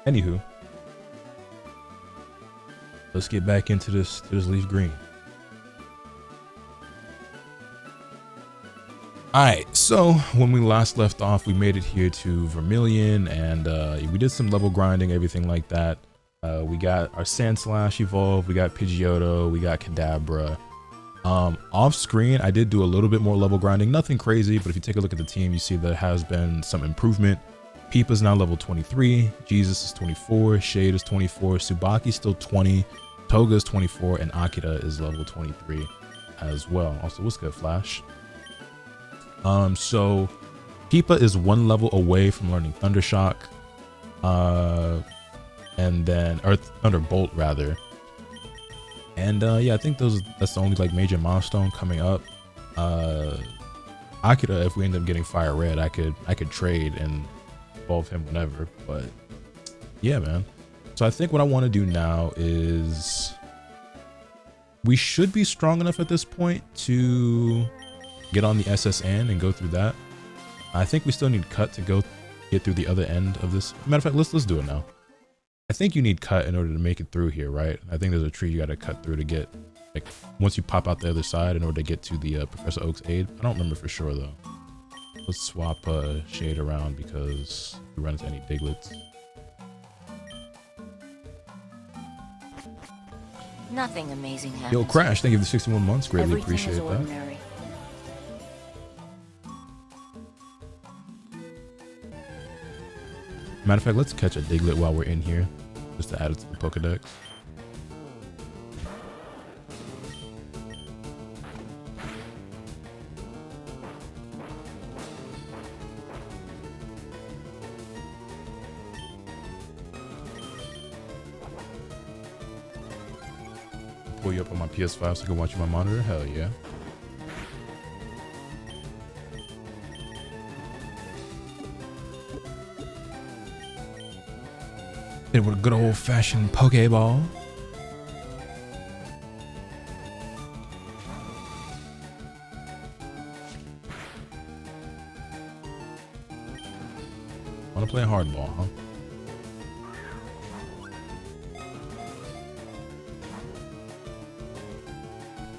Anywho, let's get back into this leaf green. Alright, so when we last left off, we made it here to Vermilion, and we did some level grinding, everything like that. We got our Sandslash evolved, we got Pidgeotto, we got Kadabra. Off screen, I did do a little bit more level grinding, nothing crazy, but if you take a look at the team, you see there has been some improvement. Peepa's now level 23, Jesus is 24, Shade is 24, Tsubaki's still 20, Toga is 24, and Akira is level 23 as well. Also, what's good, Flash? So Peepa is 1 level away from learning Thundershock, and then, or Thunderbolt rather. And yeah, I think that's the only like major milestone coming up. Akira, if we end up getting Fire Red, I could trade and evolve him whenever, but yeah, man. So I think what I want to do now is we should be strong enough at this point to get on the SSN and go through that. I think we still need Cut to get through the other end of this. Matter of fact, let's do it now. I think you need Cut in order to make it through here, right? I think there's a tree you got to cut through to get, like, once you pop out the other side in order to get to the Professor Oak's aid. I don't remember for sure though. Let's swap Shade around because we run into any Diglets. Nothing amazing happens. Yo, Crash, thank you for the 61 months. Greatly appreciate that. Ordinary. Matter of fact, let's catch a Diglett while we're in here, just to add it to the Pokedex. Pull you up on my PS5 so I can watch you on my monitor? Hell yeah. It with a good old-fashioned Pokeball. Wanna play hardball, huh?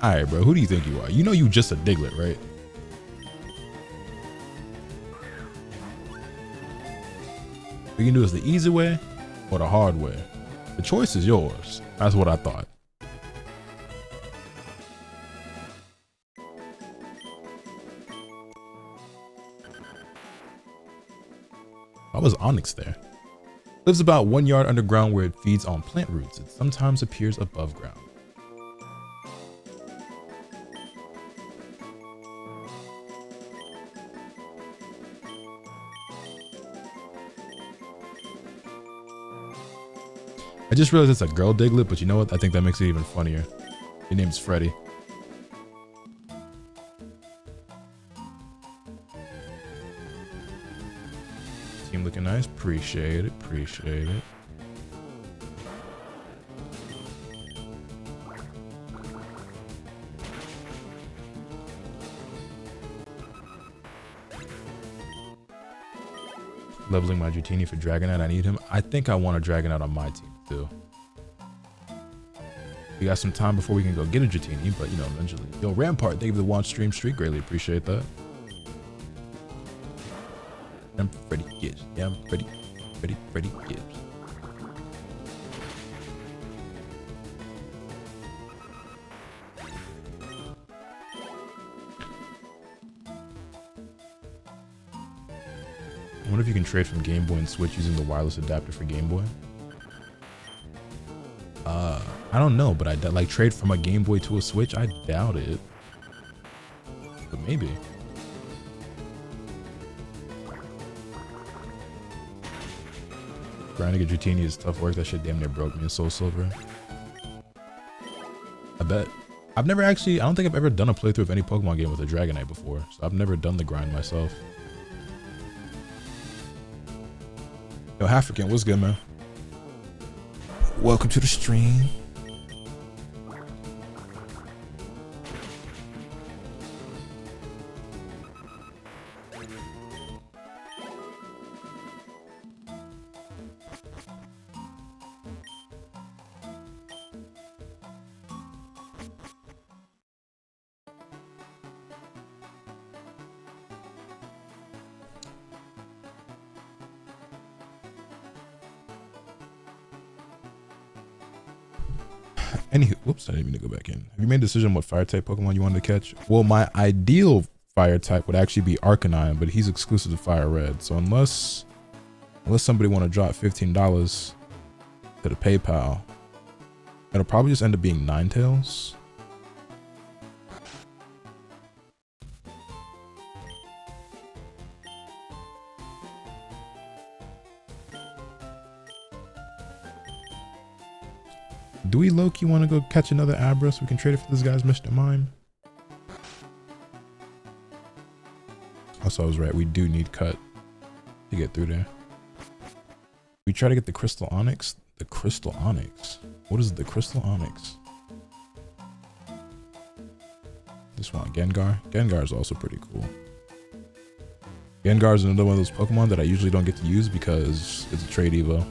Alright, bro, who do you think you are? You know you just a Diglett, right? We can do this the easy way or the hard way. The choice is yours. That's what I thought. Why was Onyx there? Lives about 1 yard underground where it feeds on plant roots. It sometimes appears above ground. I just realized it's a girl Diglett, but you know what? I think that makes it even funnier. Your name's Freddy. Team looking nice. Appreciate it. Appreciate it. Leveling my Dratini for Dragonite. I need him. I think I want a Dragonite on my team too. We got some time before we can go get a Dratini, but you know, eventually. Yo, Rampart, thank you for the watch stream streak. Greatly appreciate that. I'm Freddy Gibbs. Yeah, I'm Freddy Gibbs. I wonder if you can trade from Game Boy and Switch using the wireless adapter for Game Boy. I don't know, but I like trade from a Game Boy to a Switch. I doubt it, but maybe. Grinding a Dratini is tough work. That shit damn near broke me in Soul Silver. I bet. I've never actually, I don't think I've ever done a playthrough of any Pokemon game with a Dragonite before, so I've never done the grind myself. Yo, African, what's good, man? Welcome to the stream. Anywho, whoops, I didn't mean to go back in. Have you made a decision on what fire type Pokemon you wanted to catch? Well, my ideal fire type would actually be Arcanine, but he's exclusive to Fire Red. So unless somebody want to drop $15 to the PayPal, it'll probably just end up being Ninetales. Do we low-key want to go catch another Abra so we can trade it for this guy's Mr. Mime? Also, I was right. We do need cut to get through there. We try to get the Crystal Onyx. The Crystal Onyx? What is the Crystal Onyx? This one, Gengar. Gengar is also pretty cool. Gengar is another one of those Pokemon that I usually don't get to use because it's a trade Evo.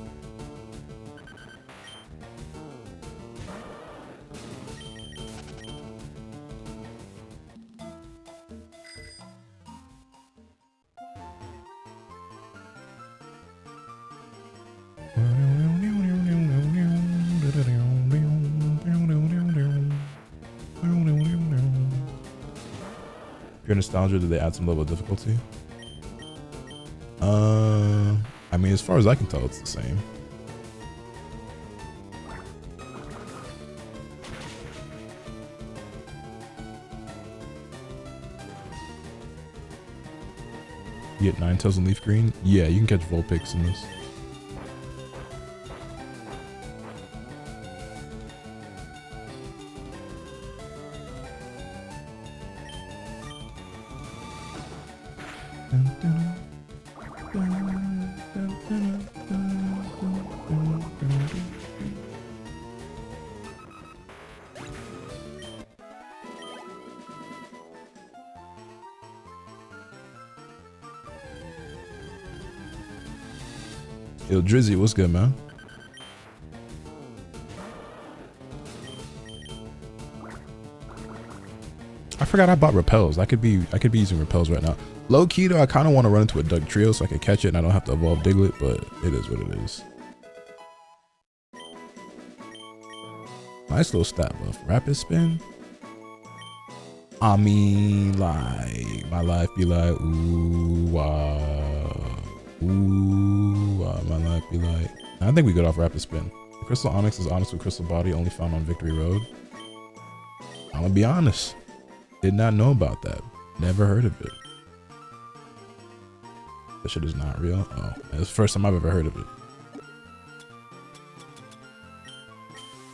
Pure nostalgia, did they add some level of difficulty? I mean, as far as I can tell, it's the same. You get Ninetales and Leaf Green? Yeah, you can catch Vulpix in this. Yo, Drizzy, what's good, man? I forgot I bought repels. I could be using repels right now. Low key though, I kind of want to run into a Doug Trio so I can catch it and I don't have to evolve Diglett, but it is what it is. Nice little stat buff. Rapid spin. I mean, like my life be like ooh wow. Ooh, my life be like. I think we got off rapid spin. The Crystal Onyx is honest with Crystal Body, only found on Victory Road. I'm gonna be honest. Did not know about that. Never heard of it. That shit is not real. Oh, it's the first time I've ever heard of it.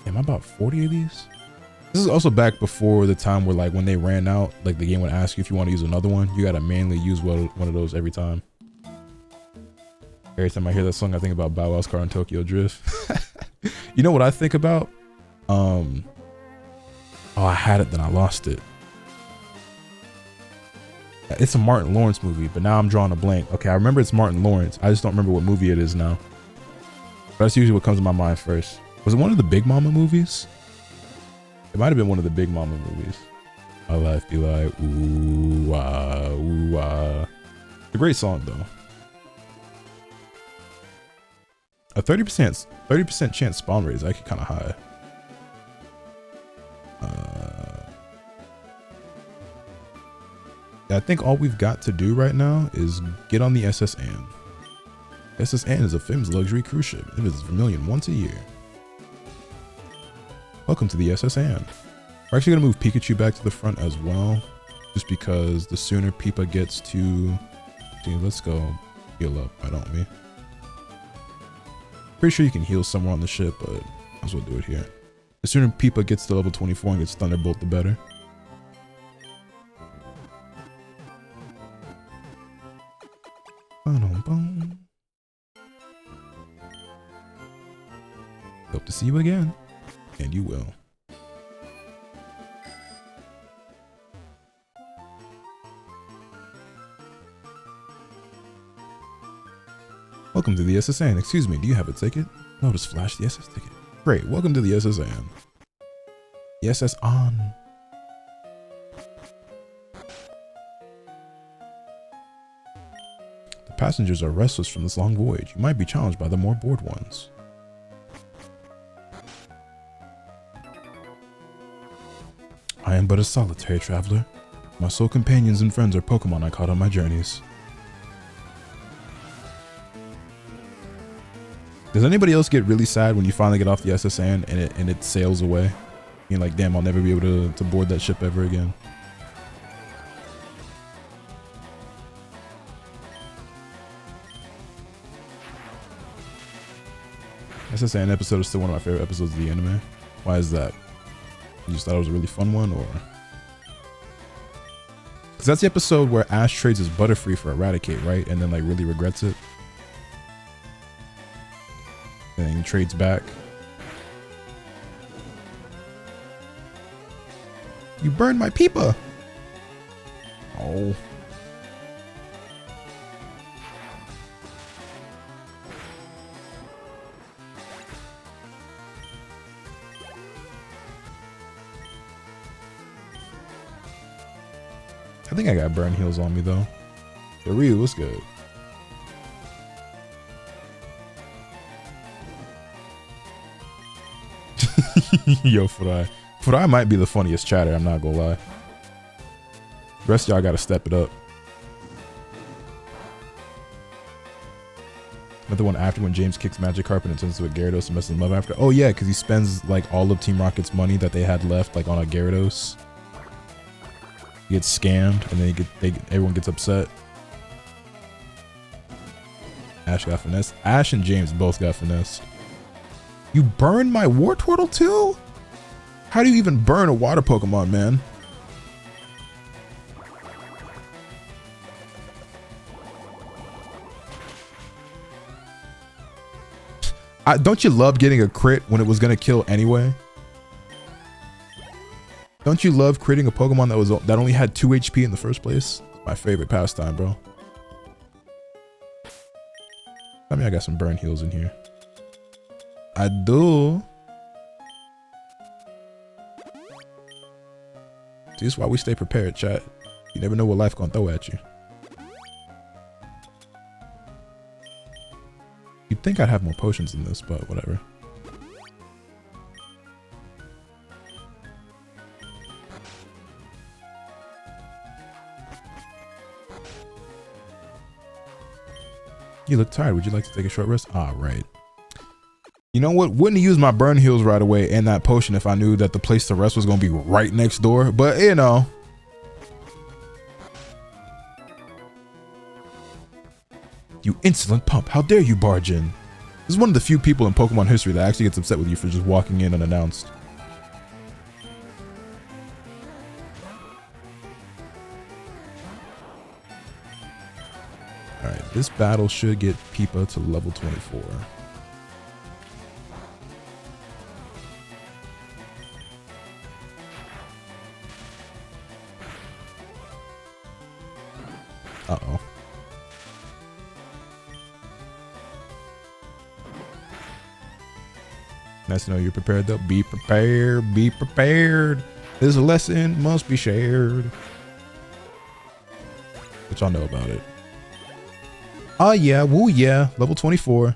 Am I about 40 of these? This is also back before the time where, like, when they ran out, like the game would ask you if you want to use another one. You gotta manually use one of those every time. Every time I hear that song, I think about Bow Wow's car in Tokyo Drift. You know what I think about? Oh, I had it, then I lost it. It's a Martin Lawrence movie, but now I'm drawing a blank. Okay, I remember it's Martin Lawrence. I just don't remember what movie it is now. But that's usually what comes to my mind first. Was it one of the Big Mama movies? It might have been one of the Big Mama movies. My life be like, ooh, ah, ooh, ah. It's a great song, though. A 30% chance spawn rate is actually kind of high. I think all we've got to do right now is get on the SS Anne. SS Anne is a famous luxury cruise ship. It visits Vermilion once a year. Welcome to the SS Anne. We're actually gonna move Pikachu back to the front as well, just because the sooner Peepa gets to, let's go heal up. Why don't we? Pretty sure you can heal somewhere on the ship, but might as well do it here. The sooner Peepa gets to level 24 and gets Thunderbolt, the better. Hope to see you again, and you will. Welcome to the SS Anne. Excuse me, do you have a ticket? No, just flash the SS ticket. Great, welcome to the SS Anne. The SS on. The passengers are restless from this long voyage. You might be challenged by the more bored ones. I am but a solitary traveler. My sole companions and friends are Pokemon I caught on my journeys. Does anybody else get really sad when you finally get off the SSN and it sails away? You're like, damn, I'll never be able to board that ship ever again. SSN episode is still one of my favorite episodes of the anime. Why is that? You just thought it was a really fun one, or? Because that's the episode where Ash trades his Butterfree for Eradicate, right? And then like really regrets it. And then he trades back. You burned my Peepa! Oh. I think I got burn heals on me though. Yo, Ryu, what's good? Yo, Furai might be the funniest chatter, I'm not gonna lie. The rest of y'all gotta step it up. But the one after when James kicks Magikarp and it turns into a Gyarados and messes him up after. Oh yeah, because he spends like all of Team Rocket's money that they had left like on a Gyarados. He gets scammed and then everyone gets upset. Ash got finessed. Ash and James both got finessed. You burned my Wartortle too? How do you even burn a water Pokemon, man? Don't you love getting a crit when it was gonna kill anyway? Don't you love creating a Pokemon that only had 2 HP in the first place? It's my favorite pastime, bro. I mean, I got some burn heals in here. I do. See, this is why we stay prepared, chat. You never know what life gonna throw at you. You'd think I'd have more potions than this, but whatever. You look tired. Would you like to take a short rest? Ah, right. You know what? Wouldn't use my burn heals right away and that potion if I knew that the place to rest was going to be right next door. But, you know. You insolent pump. How dare you barge in? This is one of the few people in Pokemon history that actually gets upset with you for just walking in unannounced. Alright, this battle should get Peepa to level 24. Uh-oh. Nice to know you're prepared though. Be prepared, be prepared. This lesson must be shared. But y'all know about it. Oh yeah, woo yeah, level 24.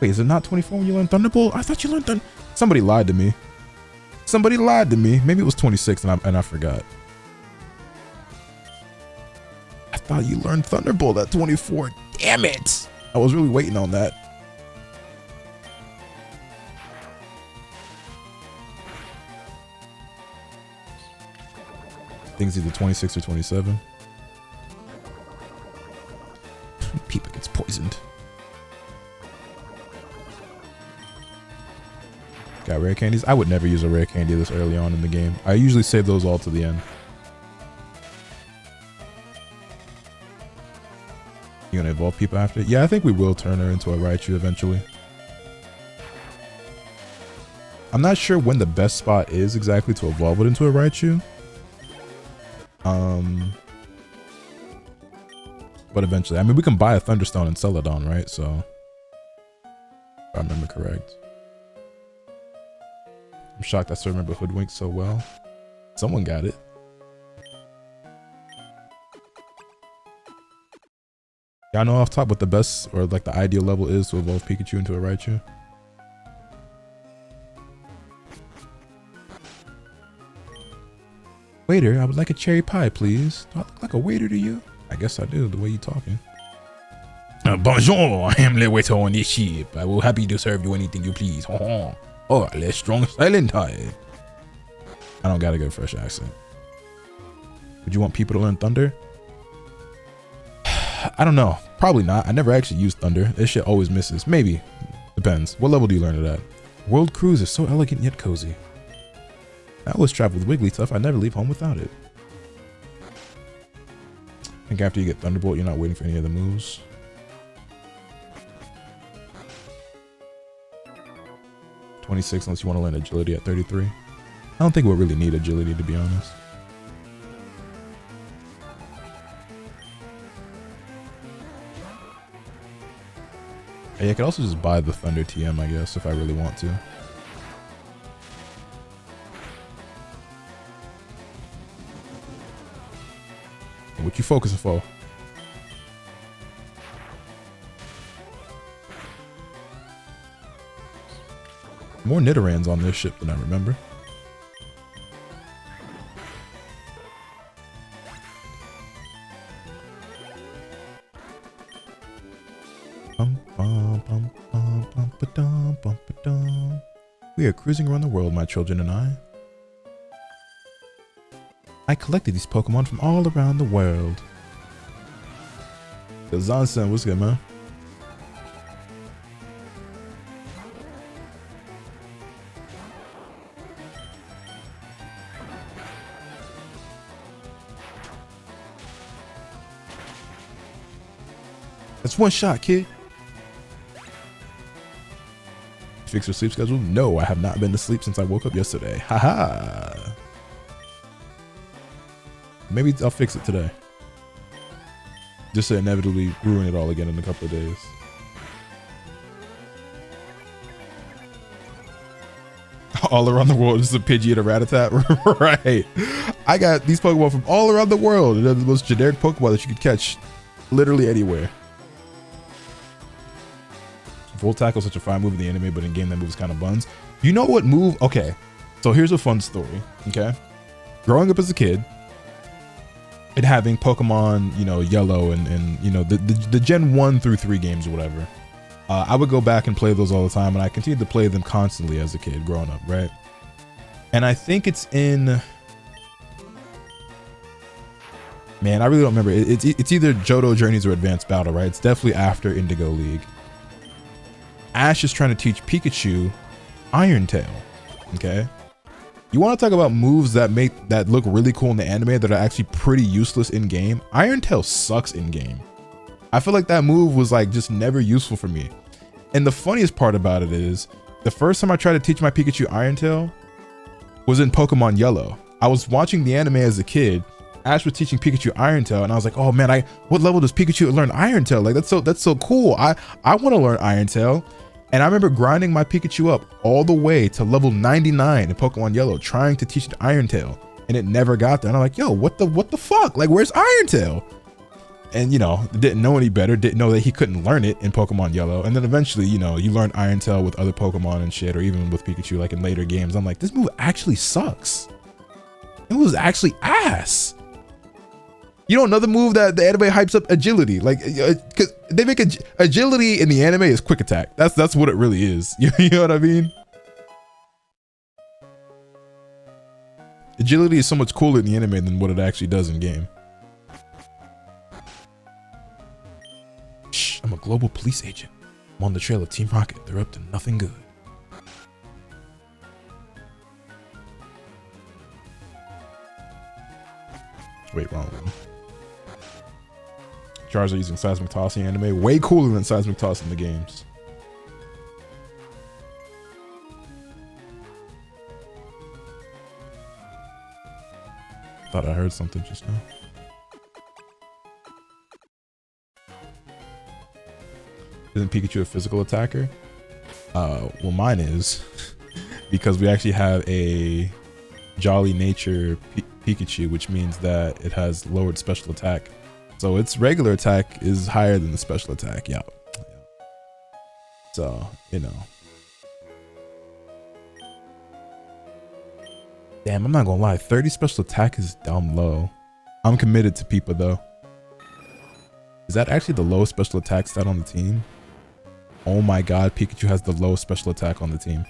Wait, is it not 24 when you learn Thunderbolt? I thought you learned Thunder. Somebody lied to me. Somebody lied to me. Maybe it was 26 and I forgot. I thought you learned Thunderbolt at 24. Damn it. I was really waiting on that. I think it's either 26 or 27. Peepa gets poisoned. Got rare candies? I would never use a rare candy this early on in the game. I usually save those all to the end. You gonna evolve Peepa after? Yeah, I think we will turn her into a Raichu eventually. I'm not sure when the best spot is exactly to evolve it into a Raichu. But eventually, I mean, we can buy a Thunderstone and sell it on, right? So, if I remember correct. I'm shocked I still remember Hoodwink so well. Someone got it. Y'all know off top what the best or like the ideal level is to evolve Pikachu into a Raichu? Waiter, I would like a cherry pie, please. Do I look like a waiter to you? I guess I do, the way you talking. Bonjour, I am the waiter on this ship. I will happy to serve you anything you please. Oh, let's strong silent high. I don't got a good fresh accent. Would you want people to learn Thunder? I don't know. Probably not. I never actually used Thunder. This shit always misses. Maybe. Depends. What level do you learn it at? World Cruise is so elegant yet cozy. I always travel with Wigglytuff. I never leave home without it. I think after you get Thunderbolt, you're not waiting for any other moves. $26 unless you want to learn agility at 33. I don't think we'll really need agility, to be honest. Hey, I could also just buy the Thunder TM, I guess, if I really want to. What you focusing for? More Nidorans on this ship than I remember. We are cruising around the world, my children and I. I collected these Pokemon from all around the world. Yo, Zonsen, what's good, man? That's one shot, kid. Fix your sleep schedule? No, I have not been to sleep since I woke up yesterday. Haha. Maybe I'll fix it today. Just to inevitably ruin it all again in a couple of days. All around the world, just a Pidgey and a Rattata. Right. I got these Pokemon from all around the world. They're the most generic Pokemon that you could catch literally anywhere. Volt Tackle is such a fine move in the anime, but in game that move is kind of buns. You know what move? Okay, so here's a fun story. Okay, growing up as a kid and having Pokemon, you know, Yellow and you know the Gen 1 through 3 games or whatever, I would go back and play those all the time, and I continued to play them constantly as a kid growing up, right? And I think it's in, man, I really don't remember. It's either Johto Journeys or Advanced Battle, right? It's definitely after Indigo League. Ash is trying to teach Pikachu Iron Tail. Okay, you want to talk about moves that look really cool in the anime that are actually pretty useless in game? Iron Tail sucks in game. I feel like that move was like just never useful for me. And the funniest part about it is the first time I tried to teach my Pikachu Iron Tail was in Pokemon Yellow. I was watching the anime as a kid. Ash was teaching Pikachu Iron Tail, and I was like, oh man, what level does Pikachu learn Iron Tail? Like that's so cool. I want to learn Iron Tail. And I remember grinding my Pikachu up all the way to level 99 in Pokemon Yellow, trying to teach it Iron Tail, and it never got there. And I'm like, yo, what the fuck? Like, where's Iron Tail? And you know, didn't know any better, didn't know that he couldn't learn it in Pokemon Yellow. And then eventually, you know, you learn Iron Tail with other Pokemon and shit, or even with Pikachu, like in later games. I'm like, this move actually sucks. It was actually ass. You know, another move that the anime hypes up, agility. Like, cause they make agility in the anime is quick attack. That's what it really is. You know what I mean? Agility is so much cooler in the anime than what it actually does in game. Shh, I'm a global police agent. I'm on the trail of Team Rocket. They're up to nothing good. Wait, wrong one. Charizard using Seismic Toss in anime. Way cooler than Seismic Toss in the games. Thought I heard something just now. Isn't Pikachu a physical attacker? Well, mine is. Because we actually have a Jolly Nature Pikachu, which means that it has lowered special attack. So its regular attack is higher than the special attack. Yeah. So, you know. Damn, I'm not gonna lie. 30 special attack is dumb low. I'm committed to Peepa though. Is that actually the lowest special attack stat on the team? Oh my god, Pikachu has the lowest special attack on the team.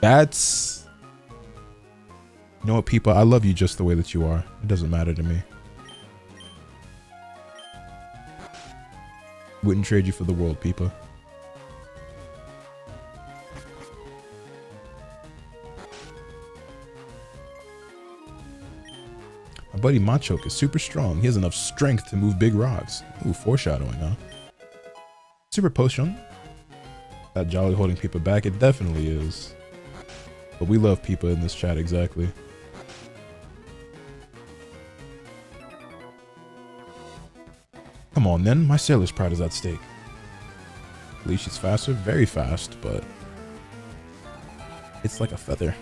That's... You know what, Peepa? I love you just the way that you are. It doesn't matter to me. Wouldn't trade you for the world, Peepa. My buddy Machoke is super strong. He has enough strength to move big rocks. Ooh, foreshadowing, huh? Super potion. That Jolly holding Peepa back? It definitely is. But we love Peepa in this chat, exactly. Come on then, my sailor's pride is at stake. At least she's faster, very fast, but it's like a feather.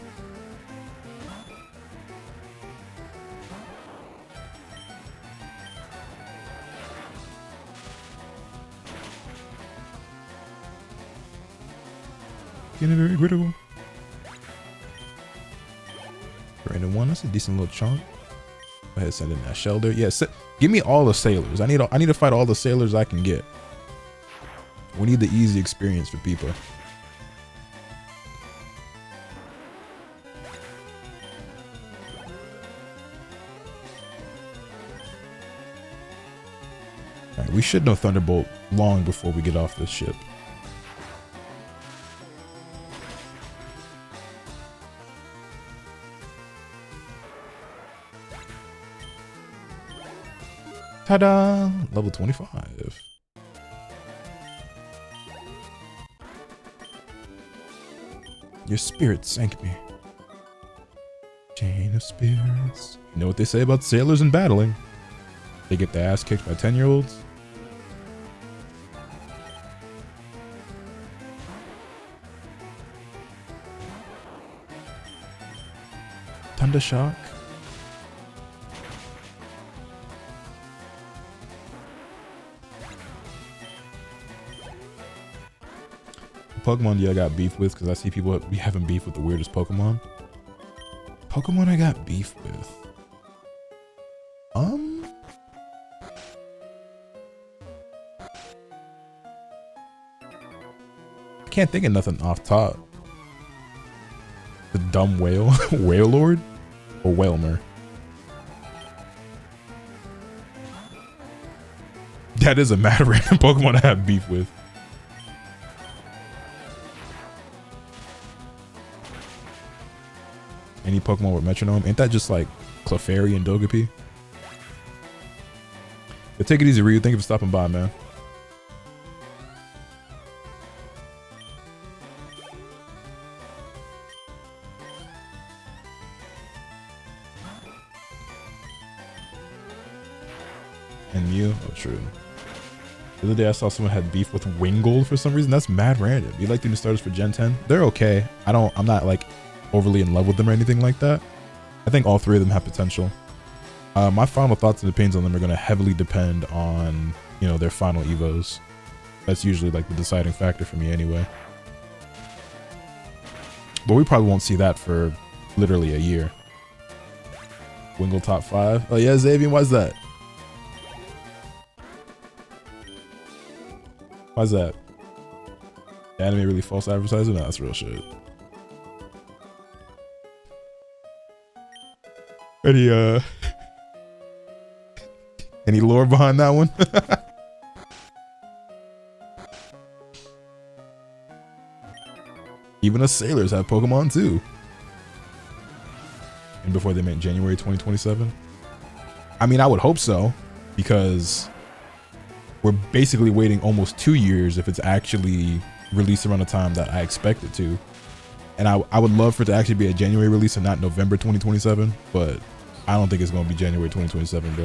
Getting very critical. Random one, that's a decent little chunk. Go ahead, send in that Shelder. Yeah, give me all the sailors. I need to fight all the sailors I can get. We need the easy experience for people. Alright, we should know Thunderbolt long before we get off this ship. Ta-da! Level 25. Your spirit sank me. Chain of spirits. You know what they say about sailors and battling? They get their ass kicked by 10-year-olds. Thunder Shock. Pokemon I got beef with because I see people be having beef with the weirdest Pokemon. Pokemon I got beef with. I can't think of nothing off top. The dumb whale, Whalelord, or Whalmer. That is a mad random Pokemon I have beef with. Any Pokemon with Metronome? Ain't that just like Clefairy and Togepi? But take it easy, Ryu. Thank you for stopping by, man. And Mew? Oh, true. The other day I saw someone had beef with Wingull for some reason. That's mad random. You like the new starters for Gen 10? They're okay. I'm not like overly in love with them or anything like that. I think all three of them have potential. My final thoughts and opinions on them are going to heavily depend on, you know, their final evos. That's usually like the deciding factor for me anyway. But we probably won't see that for literally a year. Wingull top 5. Oh yeah, Xavier, why's that? Why's that? The anime really false advertising? No, that's real shit. Any lore behind that one? Even us sailors have Pokemon too. And before they meant January 2027? I mean, I would hope so, because we're basically waiting almost 2 years if it's actually released around the time that I expect it to. And I would love for it to actually be a January release and not November 2027, but I don't think it's going to be January 2027, bro.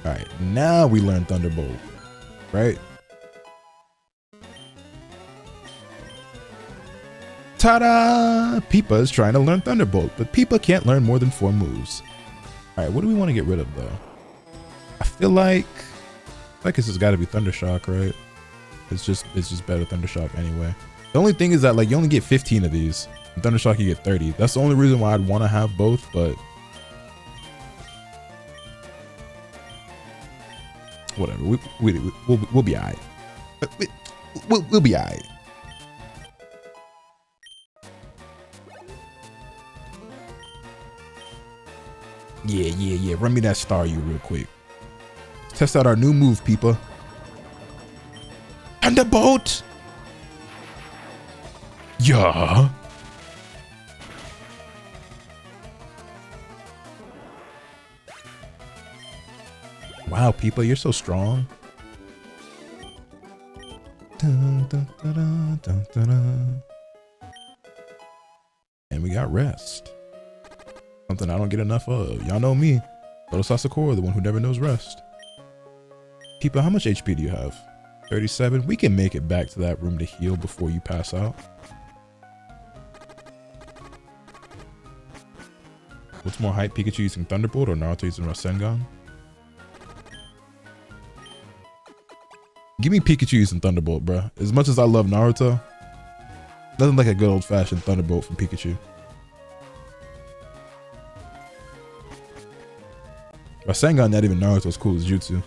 All right, now we learn Thunderbolt, right? Ta-da! Peepa is trying to learn Thunderbolt, but Peepa can't learn more than 4 moves. All right, what do we want to get rid of though? I feel like this has got to be Thundershock, right? It's just better Thundershock anyway. The only thing is that like you only get 15 of these. In Thundershock you get 30. That's the only reason why I'd want to have both, but whatever. We'll be alright. We'll be alright. Yeah. Run me that star you real quick. Let's test out our new move, Peepa. Thunderbolt! Yeah. Wow, Peepa, you're so strong. Dun, dun, dun, dun, dun, dun, dun. And we got rest. Something I don't get enough of. Y'all know me. Lotus Asakura, the one who never knows rest. Peepa, how much HP do you have? 37. We can make it back to that room to heal before you pass out. What's more hype, Pikachu using Thunderbolt or Naruto using Rasengan? Give me Pikachu using Thunderbolt, bruh. As much as I love Naruto, nothing like a good old-fashioned Thunderbolt from Pikachu. Rasengan, not even Naruto's cool as Jutsu.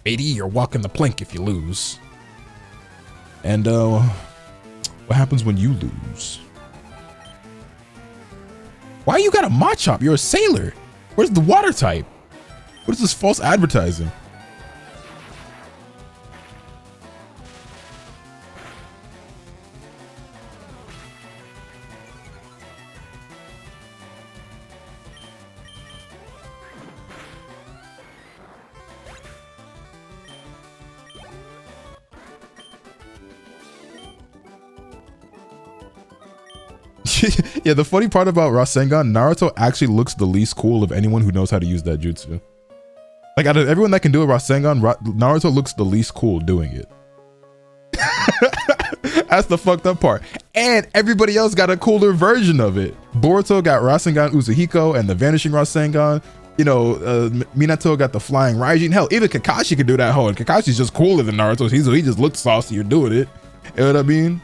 AD, you're walking the plank if you lose. And what happens when you lose? Why you got a Machop? You're a sailor. Where's the water type? What is this false advertising? Yeah, the funny part about Rasengan, Naruto actually looks the least cool of anyone who knows how to use that jutsu. Like out of everyone that can do a Rasengan, Naruto looks the least cool doing it. That's the fucked up part. And everybody else got a cooler version of it. Boruto got Rasengan Uzuhiko and the Vanishing Rasengan. You know, Minato got the Flying Raijin. Hell, even Kakashi can do that whole. And Kakashi's just cooler than Naruto. He just looks saucier doing it. You know what I mean?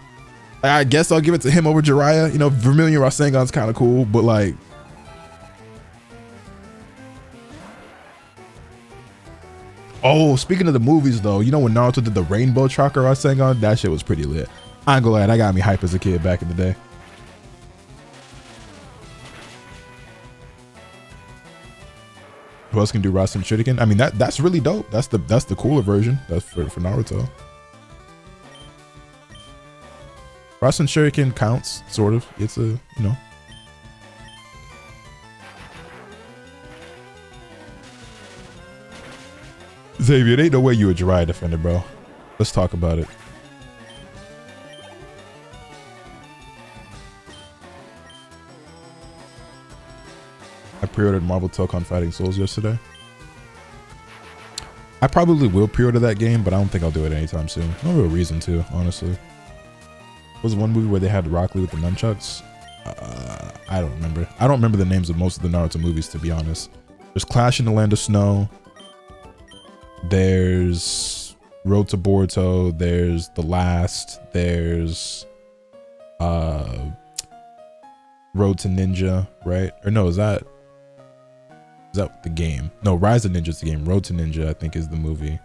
I guess I'll give it to him over Jiraiya. You know, Vermilion Rasengan's kind of cool, but like, oh, speaking of the movies though, you know when Naruto did the Rainbow Chakra Rasengan, that shit was pretty lit. I ain't gonna lie, that got me hype as a kid back in the day. Who else can do Rasen Shuriken? I mean, that's really dope. That's the cooler version. That's for Naruto. Rasen Shuriken counts, sort of. It's a, you know. Xavier, there ain't no way you a Jiraiya defender, bro. Let's talk about it. I pre-ordered Marvel Tokon Fighting Souls yesterday. I probably will pre-order that game, but I don't think I'll do it anytime soon. No real reason to, honestly. Was one movie where they had Rock Lee with the nunchucks? I don't remember. I don't remember the names of most of the Naruto movies, to be honest. There's Clash in the Land of Snow. There's Road to Boruto. There's The Last. There's Road to Ninja, right? Or no, is that the game? No, Rise of Ninja is the game. Road to Ninja, I think, is the movie.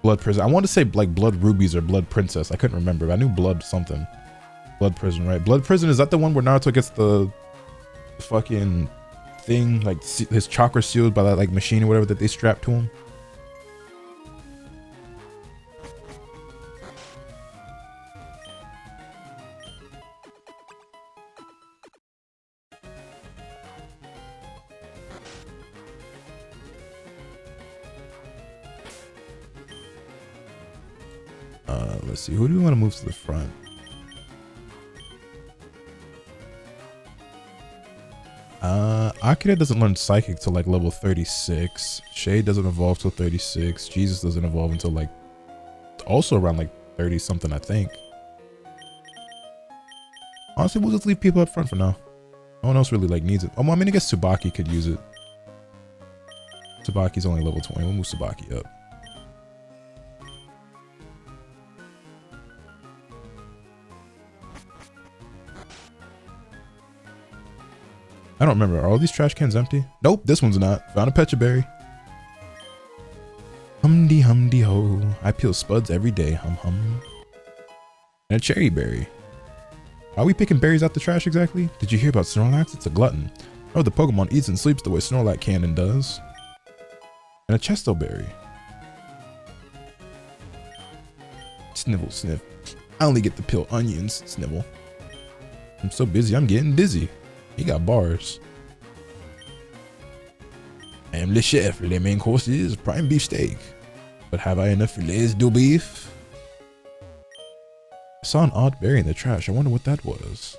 Blood Prison. I want to say like Blood Rubies or Blood Princess. I couldn't remember, but I knew Blood something. Blood Prison, right? Blood Prison, is that the one where Naruto gets the fucking thing, like his chakra sealed by that like machine or whatever that they strapped to him? Let's see, who do we want to move to the front? Akira doesn't learn Psychic till like level 36. Shay doesn't evolve till 36. Jesus doesn't evolve until like also around like 30 something, I think. Honestly, we'll just leave people up front for now. No one else really like needs it. Oh, I mean, I guess Tsubaki could use it. Tsubaki's only level 20. We'll move Tsubaki up. I don't remember. Are all these trash cans empty? Nope, this one's not. Found a Pecha Berry. Humdy humdy ho. I peel spuds every day. Hum hum. And a cherry berry. Are we picking berries out the trash exactly? Did you hear about Snorlax? It's a glutton. Oh, the Pokemon eats and sleeps the way Snorlax can and does. And a Chesto berry. Snivel sniff. I only get to peel onions. Snivel. I'm so busy, I'm getting dizzy. He got bars. I am le chef. The main course is prime beef steak. But have I enough filets de beef? I saw an odd berry in the trash. I wonder what that was.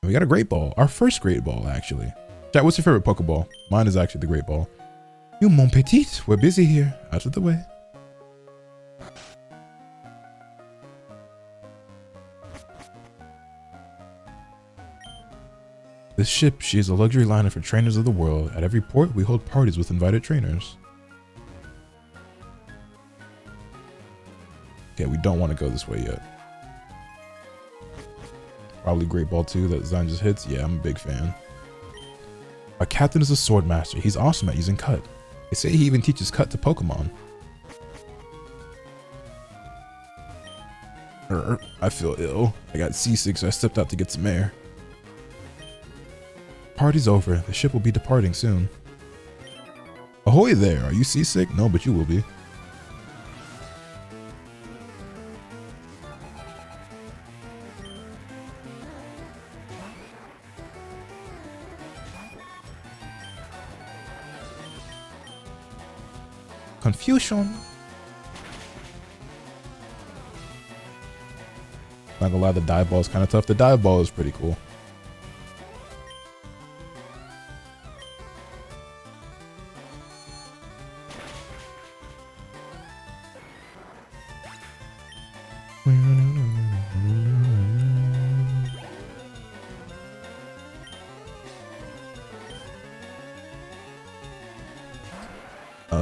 And we got a great ball. Our first great ball, actually. Chat, what's your favorite Pokeball? Mine is actually the great ball. You mon petit. We're busy here. Out of the way. This ship, she is a luxury liner for trainers of the world. At every port, we hold parties with invited trainers. Okay, we don't want to go this way yet. Probably Great Ball 2 that Zan just hits. Yeah, I'm a big fan. Our captain is a sword master. He's awesome at using cut. They say he even teaches cut to Pokemon. I feel ill. I got seasick, so I stepped out to get some air. Party's over. The ship will be departing soon. Ahoy there. Are you seasick? No, but you will be. Confusion. Not gonna lie, the dive ball is kind of tough. The dive ball is pretty cool.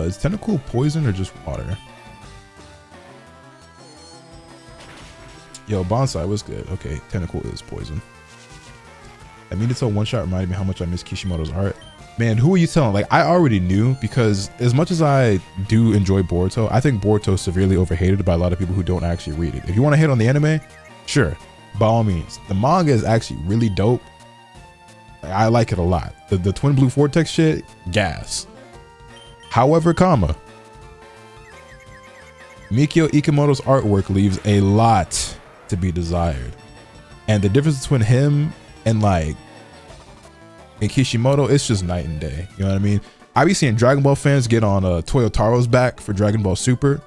Is Tentacool poison or just water? Yo, Bonsai, what's good? Okay, Tentacool is poison. I mean, it's a one-shot reminded me how much I miss Kishimoto's art. Man, who are you telling? Like, I already knew, because as much as I do enjoy Boruto, I think Boruto is severely overhated by a lot of people who don't actually read it. If you want to hate on the anime, sure, by all means. The manga is actually really dope. I like it a lot. The Twin Blue Vortex shit, gas. However, Mikio Ikemoto's artwork leaves a lot to be desired. And the difference between him and Kishimoto, it's just night and day. You know what I mean? I be seeing Dragon Ball fans get on Toyotaro's back for Dragon Ball Super.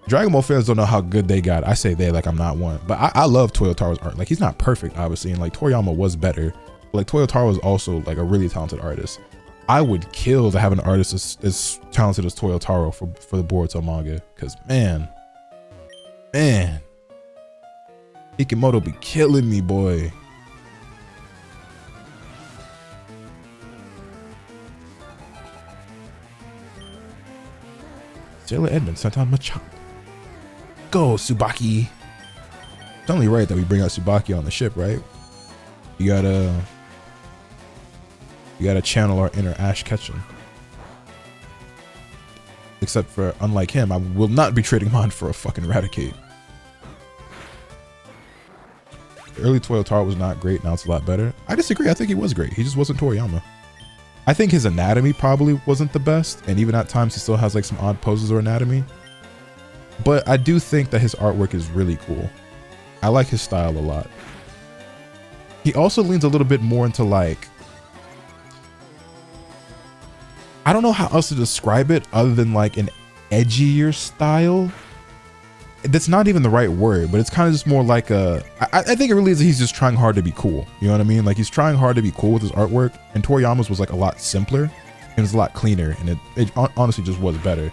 Dragon Ball fans don't know how good they got. I say they like I'm not one. But I love Toyotaro's art. Like, he's not perfect, obviously. And like Toriyama was better. But like Toyotaro is also like a really talented artist. I would kill to have an artist as talented as Toyotaro for the Boruto manga. Because, man. Ikemoto be killing me, boy. Sailor Edmund sent on Machop. Go, Tsubaki. It's only right that we bring out Tsubaki on the ship, right? You gotta channel our inner Ash Ketchum. Except for, unlike him, I will not be trading mine for a fucking Raticate. The early Toyotaro was not great, now it's a lot better. I disagree, I think he was great. He just wasn't Toriyama. I think his anatomy probably wasn't the best, and even at times he still has like some odd poses or anatomy. But I do think that his artwork is really cool. I like his style a lot. He also leans a little bit more into like, I don't know how else to describe it other than like an edgier style. that's not even the right word, but it's kind of just more like I think it really is, he's just trying hard to be cool. You know what I mean? Like he's trying hard to be cool with his artwork, and Toriyama's was like a lot simpler and it was a lot cleaner, and it honestly just was better.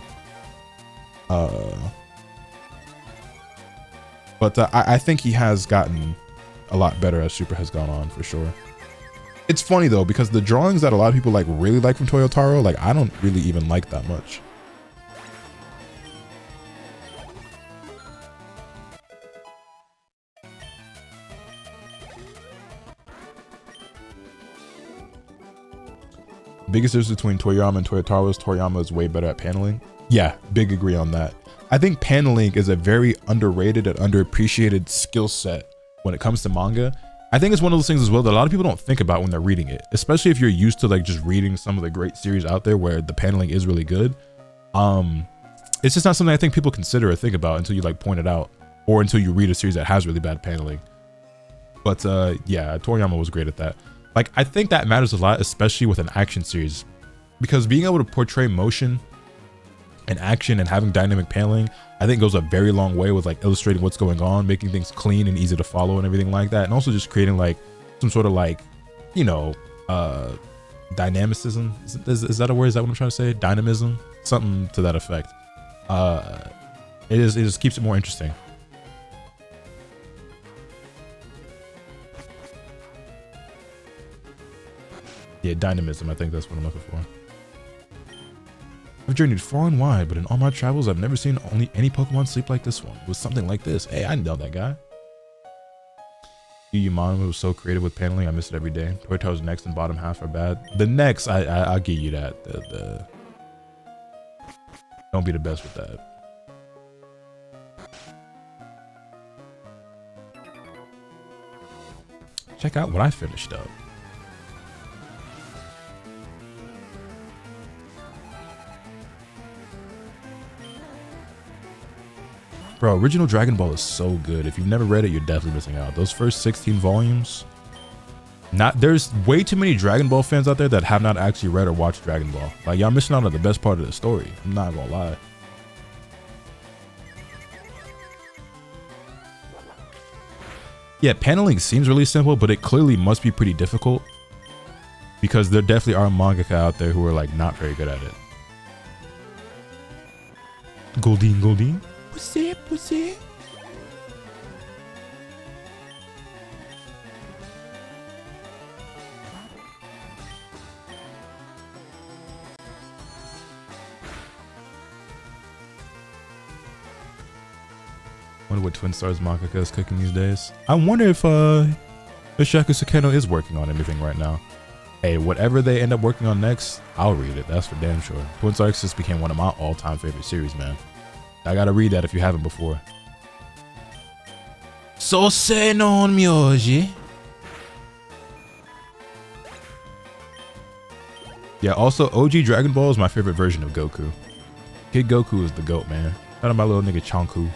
But I think he has gotten a lot better as Super has gone on, for sure. It's funny though, because the drawings that a lot of people like really like from Toyotaro, like I don't really even like that much. Biggest difference between Toriyama and Toyotaro is Toriyama is way better at paneling. Yeah, big agree on that. I think paneling is a very underrated and underappreciated skill set when it comes to manga. I think it's one of those things as well that a lot of people don't think about when they're reading it, especially if you're used to like just reading some of the great series out there where the paneling is really good. It's just not something I think people consider or think about until you like point it out, or until you read a series that has really bad paneling. But yeah, Toriyama was great at that. Like I think that matters a lot, especially with an action series, because being able to portray motion and action and having dynamic paneling, I think goes a very long way with like illustrating what's going on, making things clean and easy to follow and everything like that, and also just creating like some sort of like, you know, dynamicism. Is that a word? Is that what I'm trying to say? Dynamism, something to that effect. It just keeps it more interesting. Yeah, dynamism, I think that's what I'm looking for. I've journeyed far and wide, but in all my travels, I've never seen any Pokemon sleep like this one. It was something like this. Hey, I know that guy. Yu Yamano was so creative with paneling. I miss it every day. Toyotaro's necks and bottom half are bad. The necks, I'll give you that. Don't be the best with that. Check out what I finished up. Bro, original Dragon Ball is so good. If you've never read it, you're definitely missing out. Those first 16 volumes, there's way too many Dragon Ball fans out there that have not actually read or watched Dragon Ball. Like y'all missing out on the best part of the story. I'm not gonna lie. Yeah, paneling seems really simple, but it clearly must be pretty difficult, because there definitely are mangaka out there who are like not very good at it. Goldeen. Pussy. Wonder what Twin Stars mangaka is cooking these days. I wonder if Ishaku Sakeno is working on anything right now. Hey, whatever they end up working on next, I'll read it. That's for damn sure. Twin Stars just became one of my all-time favorite series, man. I gotta read that if you haven't before. So say no myoji. Yeah, also OG Dragon Ball is my favorite version of Goku. Kid Goku is the GOAT, man. Shout out my little nigga Chanku.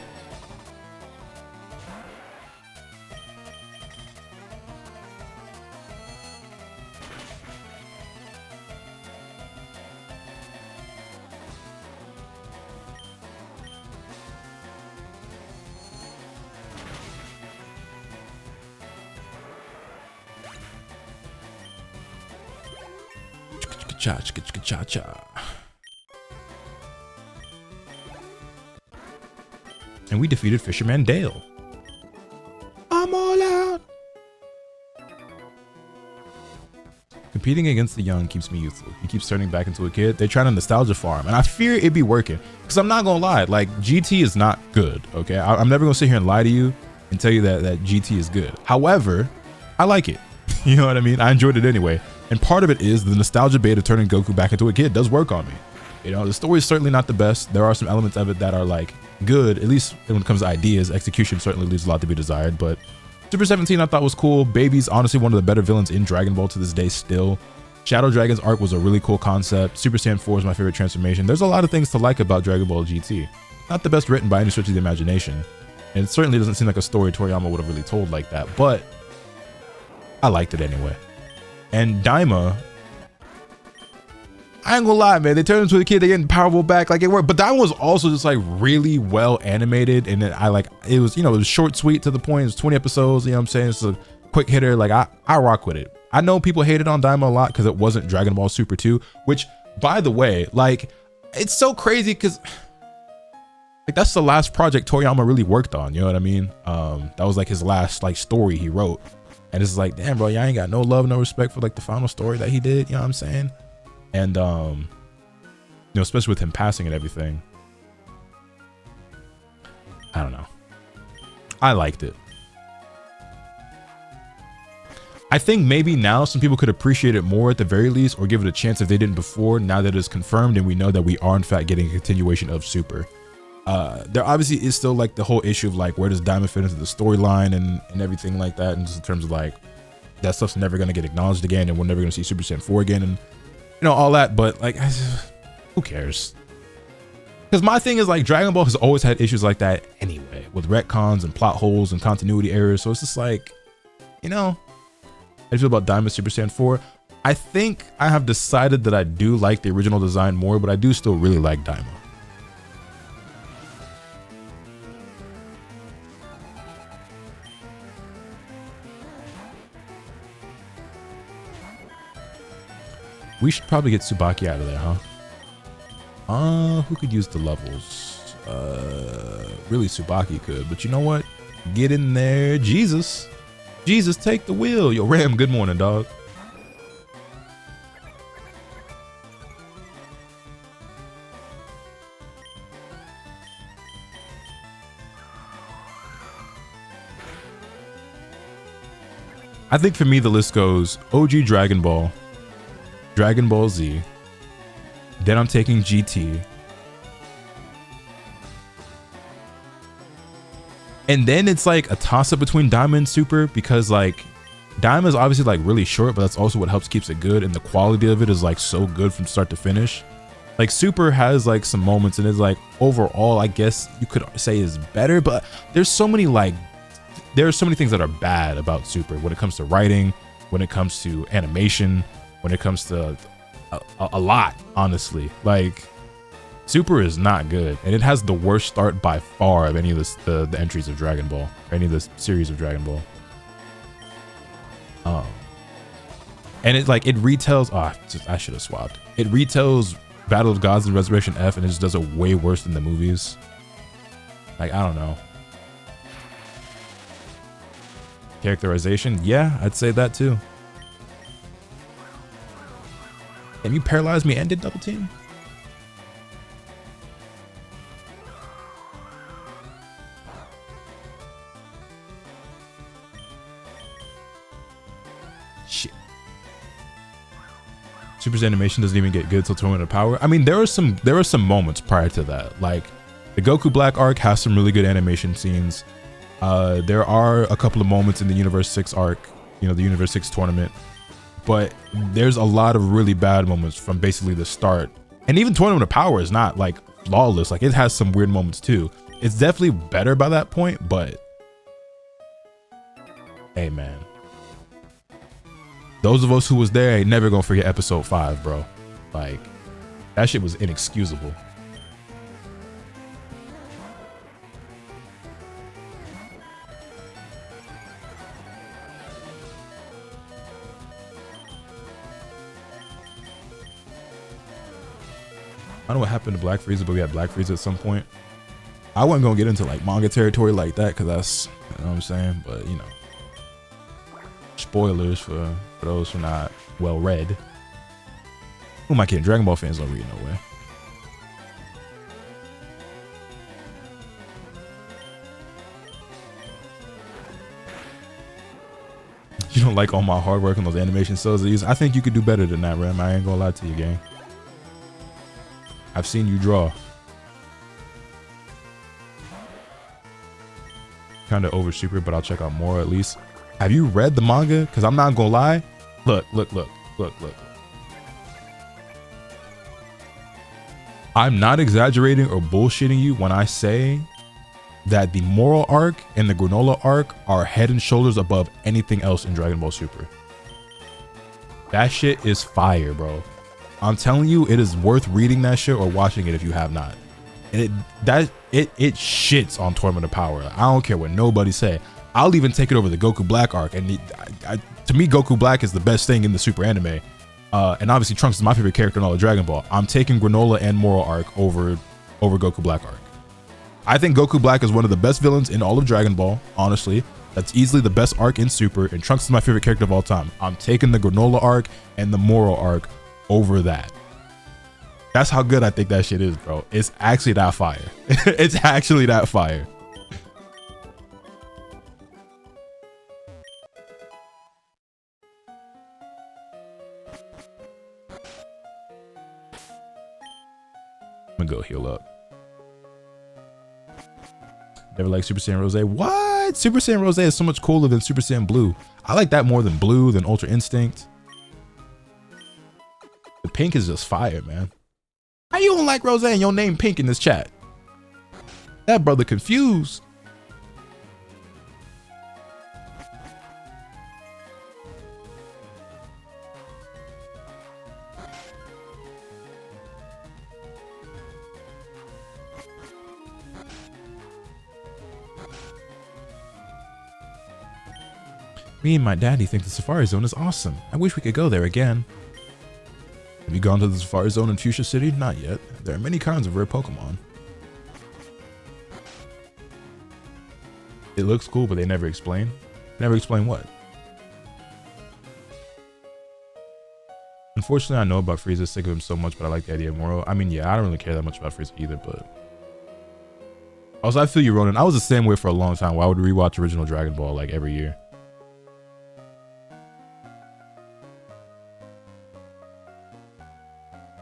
Cha. And we defeated Fisherman Dale. I'm all out. Competing against the young keeps me youthful. He keeps turning back into a kid. They try to nostalgia farm, and I fear it be working. Because I'm not gonna lie, like GT is not good. Okay, I'm never gonna sit here and lie to you and tell you that GT is good. However, I like it. You know what I mean? I enjoyed it anyway. And part of it is the nostalgia bait of turning Goku back into a kid does work on me. You know, the story is certainly not the best. There are some elements of it that are like good, at least when it comes to ideas. Execution certainly leaves a lot to be desired, but Super 17 I thought was cool. Baby's honestly one of the better villains in Dragon Ball to this day still. Shadow Dragon's arc was a really cool concept. Super Saiyan 4 is my favorite transformation. There's a lot of things to like about Dragon Ball GT. Not the best written by any stretch of the imagination. And it certainly doesn't seem like a story Toriyama would have really told like that, but I liked it anyway. And Daima, I ain't gonna lie, man. They turned into a kid. They getting powerful back, like it worked. But that one was also just like really well animated, and then it was, you know, it was short, sweet, to the point. It was 20 episodes. You know what I'm saying? It's a quick hitter. Like I rock with it. I know people hated on Daima a lot because it wasn't Dragon Ball Super 2, which, by the way, like it's so crazy because like that's the last project Toriyama really worked on. You know what I mean? That was like his last like story he wrote, and it's like, damn, bro, y'all ain't got no love, no respect for like the final story that he did. You know what I'm saying? And you know, especially with him passing and everything. I don't know. I liked it. I think maybe now some people could appreciate it more at the very least, or give it a chance if they didn't before, now that it's confirmed and we know that we are in fact getting a continuation of Super. There obviously is still like the whole issue of like, where does Diamond fit into the storyline and everything like that, and just in terms of like that stuff's never going to get acknowledged again, and we're never going to see Super Saiyan 4 again, and you know, all that. But like, who cares? Because my thing is like, Dragon Ball has always had issues like that anyway, with retcons and plot holes and continuity errors. So it's just like, you know, how do you feel about Diamond Super Saiyan 4? I think I have decided that I do like the original design more, but I do still really like Daima. We should probably get Tsubaki out of there, huh? Who could use the levels? Really Tsubaki could, but you know what? Get in there, Jesus. Jesus, take the wheel. Yo, Ram, good morning, dog. I think for me, the list goes OG Dragon Ball, Dragon Ball Z, then I'm taking GT, and then it's like a toss-up between Daima and Super, because like Daima is obviously like really short, but that's also what helps keeps it good, and the quality of it is like so good from start to finish. Like Super has like some moments, and it's like overall I guess you could say is better, but there's so many things that are bad about Super when it comes to writing, when it comes to animation, when it comes to a lot, honestly. Like Super is not good, and it has the worst start by far of any of the entries of Dragon Ball, or any of the series of Dragon Ball. And it like, it retells, I should have swapped. It retells Battle of Gods and Resurrection F, and it just does it way worse than the movies. Like, I don't know. Characterization, yeah, I'd say that too. And you paralyzed me and did double team? Shit. Super's animation doesn't even get good till Tournament of Power. I mean, there were some moments prior to that. Like the Goku Black arc has some really good animation scenes. There are a couple of moments in the Universe 6 arc, you know, the Universe 6 tournament, but there's a lot of really bad moments from basically the start. And even Tournament of Power is not like flawless. Like it has some weird moments too. It's definitely better by that point, but hey man, those of us who was there ain't never gonna forget episode 5, bro. Like that shit was inexcusable. I don't know what happened to Black Frieza, but we had Black Frieza at some point. I wasn't gonna get into like manga territory like that, because that's, you know what I'm saying, but you know, spoilers for those who are not well read. Who am I kidding? Dragon Ball fans don't read no way. You don't like all my hard work on those animation cells? I think you could do better than that, Ram. I ain't gonna lie to you, gang. I've seen you draw. Kind of over Super, but I'll check out more at least. Have you read the manga? Because I'm not gonna lie. Look. I'm not exaggerating or bullshitting you when I say that the Moral arc and the Granola arc are head and shoulders above anything else in Dragon Ball Super. That shit is fire, bro. I'm telling you, it is worth reading that shit or watching it if you have not. And it shits on Tournament of Power. I don't care what nobody say. I'll even take it over the Goku Black arc. And to me, Goku Black is the best thing in the Super anime. And obviously Trunks is my favorite character in all of Dragon Ball. I'm taking Granola and Moral arc over Goku Black arc. I think Goku Black is one of the best villains in all of Dragon Ball, honestly. That's easily the best arc in Super, and Trunks is my favorite character of all time. I'm taking the Granola arc and the Moral arc over that. That's how good I think that shit is, bro. It's actually that fire. It's actually that fire. I'm gonna go heal up. Never like Super Saiyan Rose. What? Super Saiyan Rose is so much cooler than Super Saiyan Blue. I like that more than Blue, than Ultra Instinct. The pink is just fire, man. How you don't like Rose and your name Pink in this chat? That brother confused. Me and my daddy think the Safari Zone is awesome. I wish we could go there again. Have you gone to the Safari Zone in Fuchsia City? Not yet. There are many kinds of rare Pokemon. It looks cool, but they never explain. Never explain what? Unfortunately, I know about Frieza, sick of him so much, but I like the idea of Moro. I mean, yeah, I don't really care that much about Frieza either, but... Also, I feel you, Ronan. I was the same way for a long time, where I would rewatch original Dragon Ball, like, every year.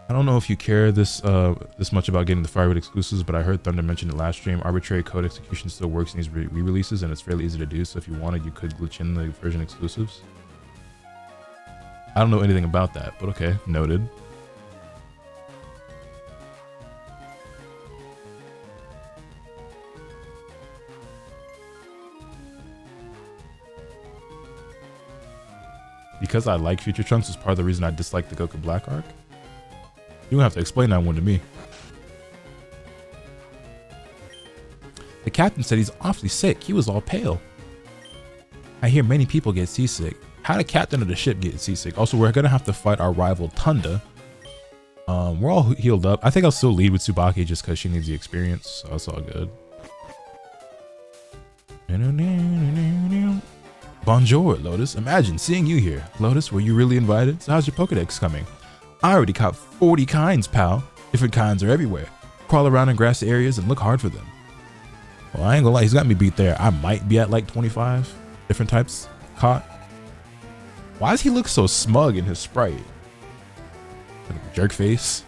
I don't know if you care this much about getting the Firewood exclusives, but I heard Thunder mention it last stream. Arbitrary code execution still works in these re-releases, and it's fairly easy to do, so if you wanted, you could glitch in the version exclusives. I don't know anything about that, but okay, noted. Because I like Future Trunks is part of the reason I dislike the Goku Black arc. You don't have to explain that one to me. The captain said he's awfully sick. He was all pale. I hear many people get seasick. How did the captain of the ship get seasick? Also, we're gonna have to fight our rival Tunda. We're all healed up. I think I'll still lead with Tsubaki just because she needs the experience, so that's all good. Bonjour, Lotus. Imagine seeing you here. Lotus, were you really invited? So how's your Pokedex coming? I already caught 40 kinds, pal. Different kinds are everywhere. Crawl around in grassy areas and look hard for them. Well, I ain't gonna lie, he's got me beat there. I might be at like 25 different types caught. Why does he look so smug in his sprite? Like a jerk face.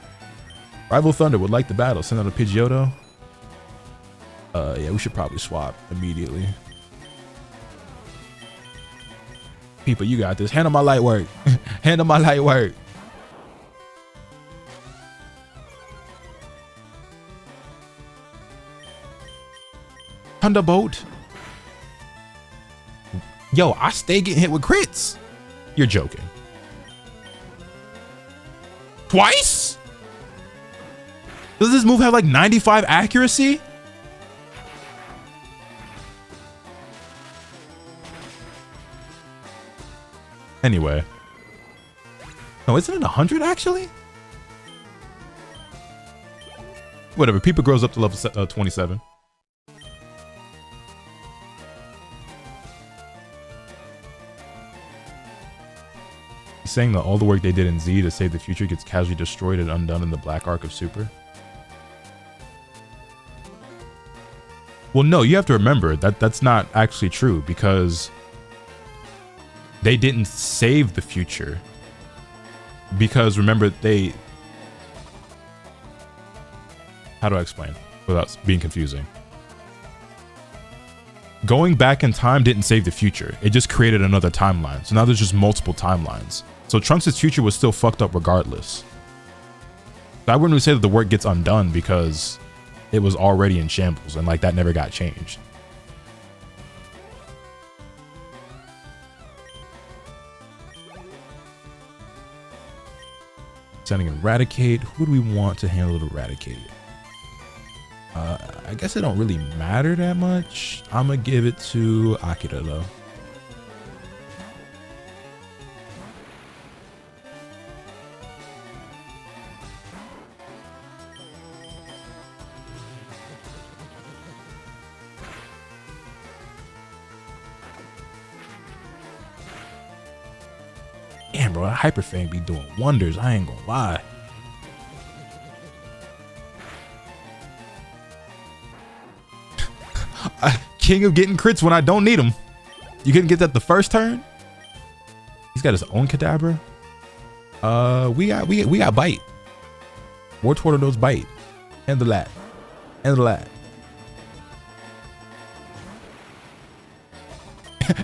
Rival Thunder would like the battle. Send out a Pidgeotto. Yeah, we should probably swap immediately. People, you got this. Handle my light work. Handle my light work. Thunderbolt. Yo, I stay getting hit with crits. You're joking. Twice? Does this move have like 95 accuracy? Anyway. No, isn't it 100 actually? Whatever, Peepa grows up to level 27. He's saying that all the work they did in Z to save the future gets casually destroyed and undone in the Black Arc of Super. Well, no, you have to remember that that's not actually true because they didn't save the future. Because remember, how do I explain without being confusing? Going back in time didn't save the future. It just created another timeline. So now there's just multiple timelines. So Trunks' future was still fucked up regardless. I wouldn't really say that the work gets undone because it was already in shambles and like that never got changed. Sending Eradicate. Who do we want to handle Eradicate? I guess it don't really matter that much. I'm gonna give it to Akira though. Damn, bro, that Hyper Fang be doing wonders. I ain't gonna lie. King of getting crits when I don't need them. You couldn't get that the first turn? He's got his own Kadabra. We got Bite. War Tornadoes Bite. And the lat. And the lat.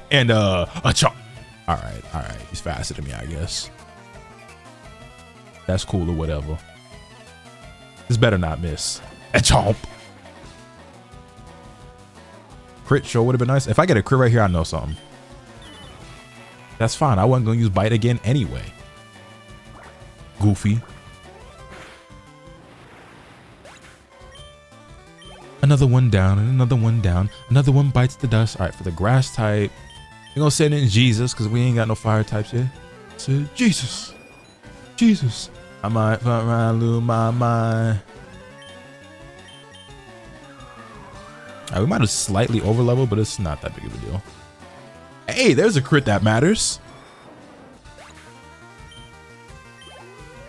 And a chomp. Alright. He's faster than me, I guess. That's cool or whatever. This better not miss. A chomp. Crit sure would have been nice. If I get a crit right here, I know something. That's fine. I wasn't going to use Bite again anyway. Goofy. Another one down and another one down. Another one bites the dust. All right, for the grass type, we're going to send in Jesus because we ain't got no fire types here. So Jesus. Jesus. I might fuck around, lose my mind. We might have slightly over leveled, but it's not that big of a deal. Hey, there's a crit that matters.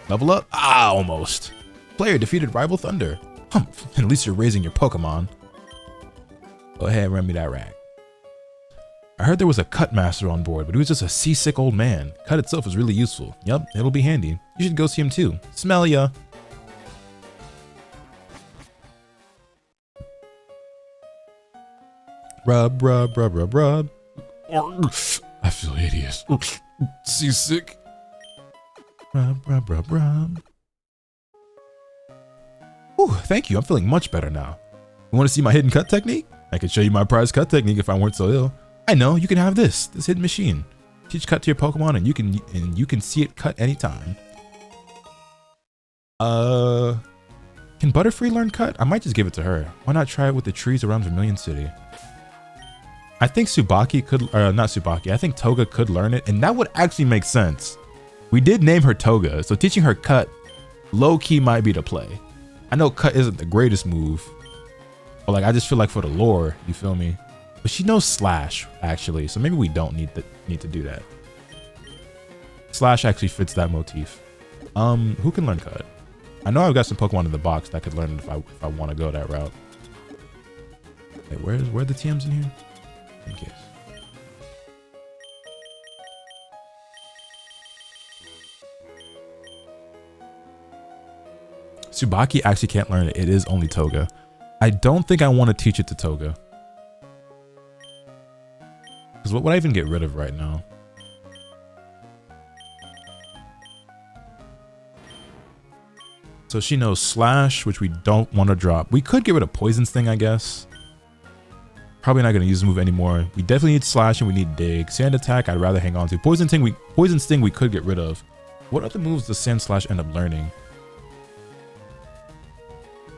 Level up? Ah, almost. Player defeated rival Thunder. Humph, at least you're raising your Pokemon. Go ahead and run me that rag. I heard there was a cut master on board, but he was just a seasick old man. Cut itself is really useful. Yup, it'll be handy. You should go see him too. Smell ya. Rub. I feel hideous. Seasick. Rub. Ooh, thank you. I'm feeling much better now. You want to see my hidden cut technique? I could show you my prized cut technique if I weren't so ill. I know, you can have this hidden machine. Teach cut to your Pokemon and you can see it cut anytime. Can Butterfree learn cut? I might just give it to her. Why not try it with the trees around Vermilion City? I think Tsubaki could, not Tsubaki, I think Toga could learn it, and that would actually make sense. We did name her Toga, so teaching her cut low-key might be the play. I know cut isn't the greatest move, but like I just feel like for the lore, you feel me? But she knows Slash, actually, so maybe we don't need to do that. Slash actually fits that motif. Who can learn cut? I know I've got some Pokemon in the box that could learn it if I want to go that route. Wait, where are the TMs in here? In case. Tsubaki actually can't learn it. It is only Toga. I don't think I want to teach it to Toga. Because what would I even get rid of right now? So she knows Slash, which we don't want to drop. We could get rid of Poison Sting, I guess. Probably not going to use the move anymore. We definitely need Slash and we need Dig. Sand Attack, I'd rather hang on to. Poison Sting we could get rid of. What other moves does Sand Slash end up learning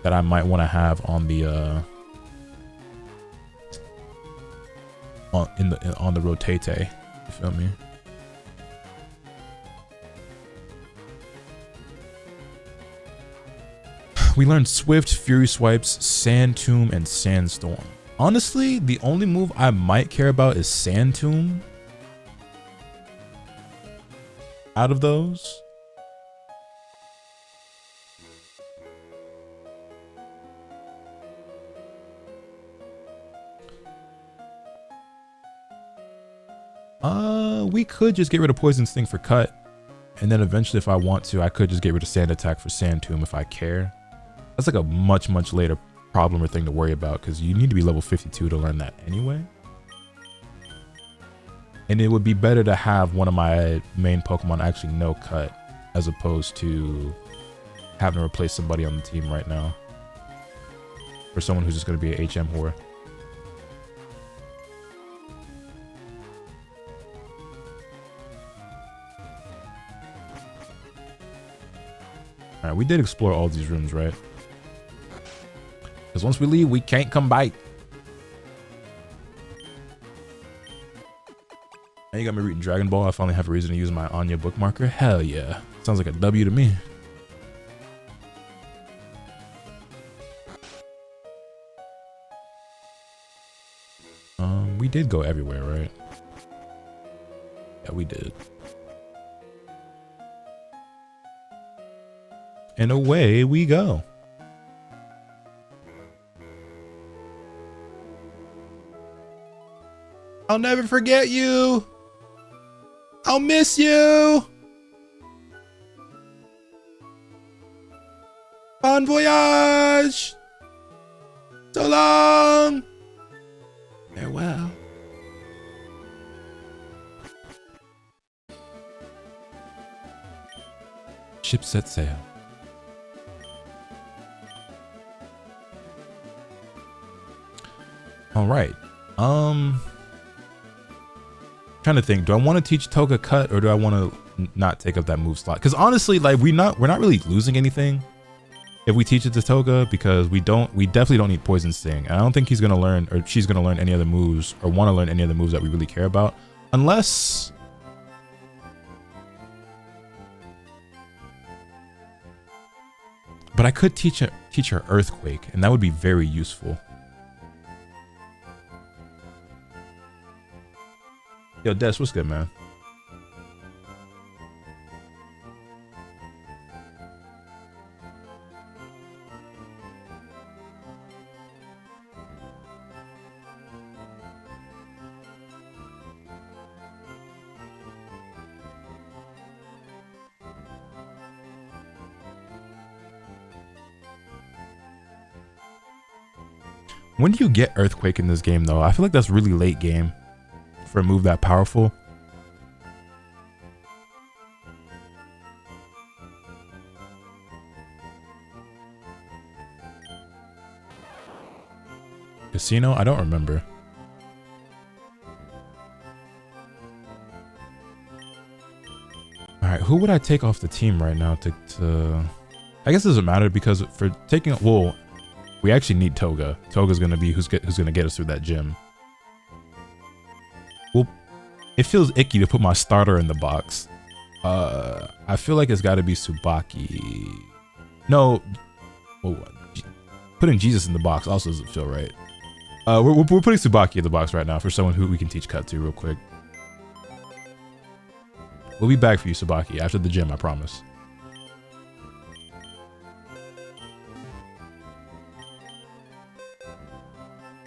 that I might want to have on the on the Rotate? You feel me? We learned Swift, Fury Swipes, Sand Tomb, and Sandstorm. Honestly, the only move I might care about is Sand Tomb. Out of those. We could just get rid of Poison Sting for cut. And then eventually if I want to, I could just get rid of Sand Attack for Sand Tomb if I care. That's like a much later problem or thing to worry about because you need to be level 52 to learn that anyway. And it would be better to have one of my main Pokemon actually know cut as opposed to having to replace somebody on the team right now for someone who's just going to be a HM whore. All right, we did explore all these rooms, right? Because once we leave, we can't come back. Now you got me reading Dragon Ball. I finally have a reason to use my Anya bookmarker. Hell yeah. Sounds like a W to me. We did go everywhere, right? Yeah, we did. And away we go. I'll never forget you. I'll miss you. Bon voyage. So long. Farewell. Ship set sail. All right. Trying to think, do I want to teach Toga cut or do I want to not take up that move slot? Because honestly, like we're not really losing anything if we teach it to Toga, because we definitely don't need Poison Sting. And I don't think he's gonna learn, or she's gonna learn any other moves or want to learn any other moves that we really care about, unless but I could teach her Earthquake, and that would be very useful. Yo, Des, what's good, man? When do you get Earthquake in this game, though? I feel like that's really late game for a move that powerful. Casino? I don't remember. All right, who would I take off the team right now to I guess it doesn't matter, because for taking, well, we actually need Toga. Toga's gonna be who's gonna get us through that gym. Well, it feels icky to put my starter in the box. I feel like it's got to be Tsubaki. No, putting Jesus in the box also doesn't feel right. We're putting Tsubaki in the box right now for someone who we can teach cut to real quick. We'll be back for you, Tsubaki, after the gym, I promise.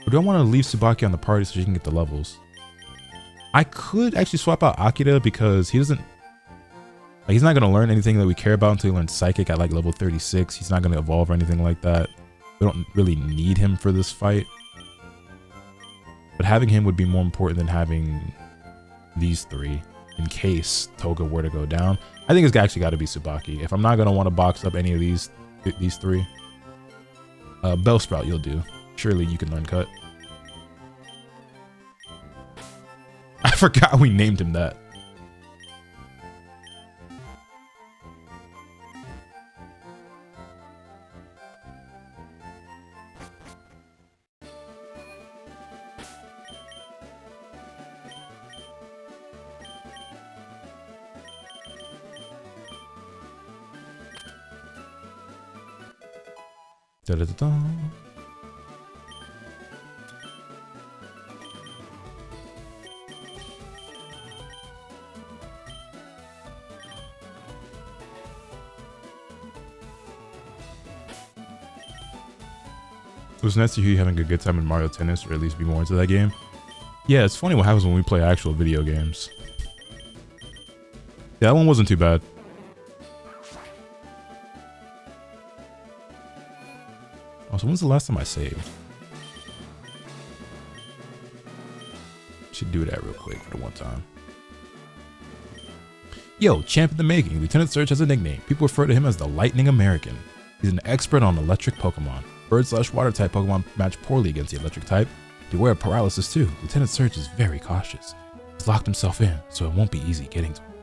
Or do I want to leave Tsubaki on the party so she can get the levels? I could actually swap out Akira, because he doesn't, like, he's not going to learn anything that we care about until he learns Psychic at like level 36. He's not going to evolve or anything like that. We don't really need him for this fight. But having him would be more important than having these three in case Toga were to go down. I think it's actually got to be Tsubaki. If I'm not going to want to box up any of these three. Bellsprout, you'll do. Surely you can learn cut. I forgot we named him that. Da-da-da-da. It was nice to hear you having a good time in Mario Tennis, or at least be more into that game. Yeah, it's funny what happens when we play actual video games. Yeah, that one wasn't too bad. Also, when's the last time I saved? Should do that real quick for the one time. Yo, champ in the making. Lieutenant Surge has a nickname. People refer to him as the Lightning American. He's an expert on electric Pokemon. Bird/water type Pokemon match poorly against the electric type. Beware of paralysis too. Lieutenant Surge is very cautious. He's locked himself in, so it won't be easy getting to him.